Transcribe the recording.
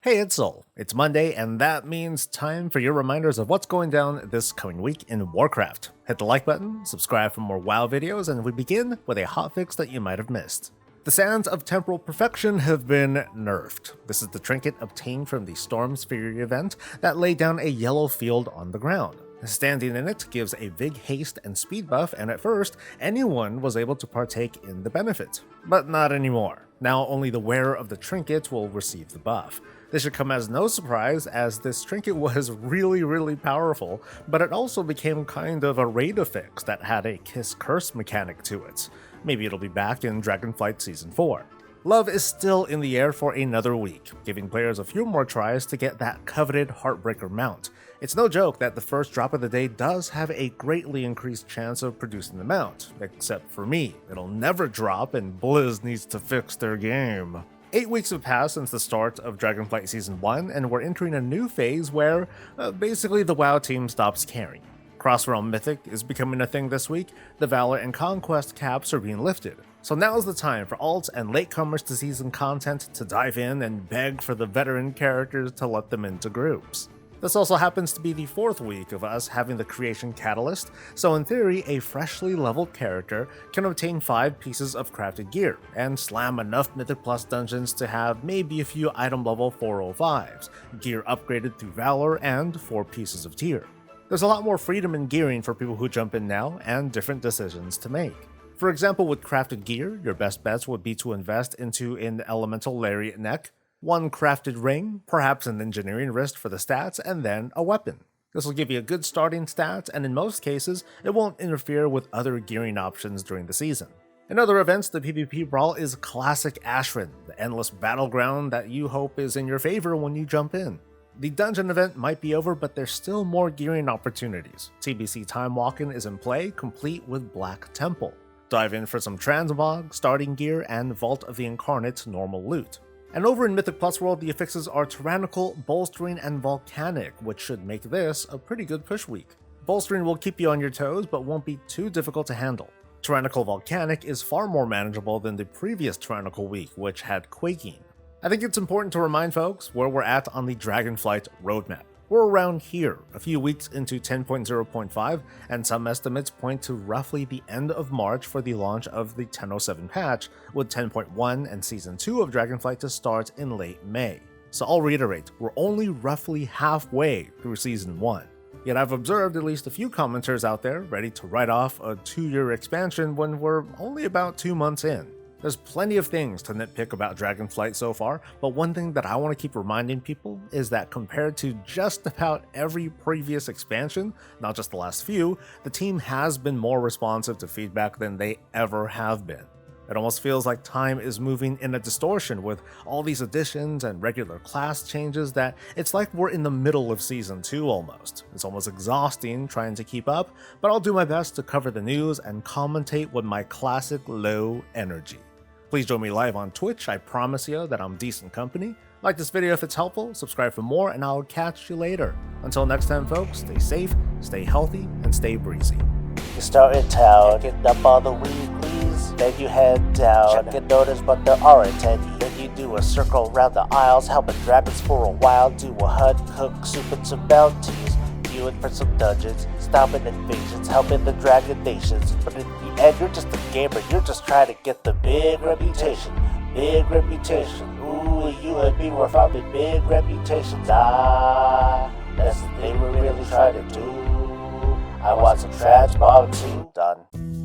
Hey, it's Soul. It's Monday, and that means time for your reminders of what's going down this coming week in Warcraft. Hit the like button, subscribe for more WoW videos, and we begin with a hotfix that you might have missed. The Sands of Temporal Perfection have been nerfed. This is the trinket obtained from the Storm Sphere event that laid down a yellow field on the ground. Standing in it gives a big haste and speed buff, and at first, anyone was able to partake in the benefit. But not anymore. Now only the wearer of the trinket will receive the buff. This should come as no surprise, as this trinket was really powerful, but it also became kind of a raid affix that had a kiss curse mechanic to it. Maybe it'll be back in Dragonflight Season 4. Love is still in the air for another week, giving players a few more tries to get that coveted Heartbreaker mount. It's no joke that the first drop of the day does have a greatly increased chance of producing the mount, except for me. It'll never drop, and Blizz needs to fix their game. 8 weeks have passed since the start of Dragonflight Season 1, and we're entering a new phase where, basically the WoW team stops caring. Cross-realm mythic is becoming a thing this week, the valor and conquest caps are being lifted. So now's the time for alts and latecomers to season content to dive in and beg for the veteran characters to let them into groups. This also happens to be the 4th week of us having the creation catalyst, so in theory, a freshly leveled character can obtain 5 pieces of crafted gear, and slam enough Mythic Plus dungeons to have maybe a few item level 405s, gear upgraded through Valor, and 4 pieces of tier. There's a lot more freedom in gearing for people who jump in now, and different decisions to make. For example, with crafted gear, your best bets would be to invest into an elemental lariat neck, 1 crafted ring, perhaps an engineering wrist for the stats, and then a weapon. This will give you a good starting stat, and in most cases, it won't interfere with other gearing options during the season. In other events, the PvP brawl is classic Ashran, the endless battleground that you hope is in your favor when you jump in. The dungeon event might be over, but there's still more gearing opportunities. TBC Time Walking is in play, complete with Black Temple. Dive in for some transmog, starting gear, and Vault of the Incarnate normal loot. And over in Mythic Plus World, the affixes are Tyrannical, Bolstering, and Volcanic, which should make this a pretty good push week. Bolstering will keep you on your toes, but won't be too difficult to handle. Tyrannical Volcanic is far more manageable than the previous Tyrannical week, which had Quaking. I think it's important to remind folks where we're at on the Dragonflight roadmap. We're around here, a few weeks into 10.0.5, and some estimates point to roughly the end of March for the launch of the 10.07 patch, with 10.1 and Season 2 of Dragonflight to start in late May. So I'll reiterate, we're only roughly halfway through Season 1. Yet I've observed at least a few commenters out there ready to write off a 2-year expansion when we're only about 2 months in. There's plenty of things to nitpick about Dragonflight so far, but one thing that I want to keep reminding people is that compared to just about every previous expansion, not just the last few, the team has been more responsive to feedback than they ever have been. It almost feels like time is moving in a distortion with all these additions and regular class changes that it's like we're in the middle of Season 2 almost. It's almost exhausting trying to keep up, but I'll do my best to cover the news and commentate with my classic low energy. Please join me live on Twitch, I promise you that I'm decent company. Like this video if it's helpful, subscribe for more, and I'll catch you later. Until next time folks, stay safe, stay healthy, and stay breezy. You start in town, get up on the weeklies, then you head down. Check and notice, but there aren't any. Then you do a circle around the aisles, helping dragons for a while. Do a hunt, cook soup and some bounties. Queuing for some dungeons, stopping invasions, helping the dragon nations. But in the end, you're just a gamer, you're just trying to get the big reputation. Big reputation. Ooh, you and me were farming big reputations. That's the thing we're really trying to do. I want some transmog too. Done.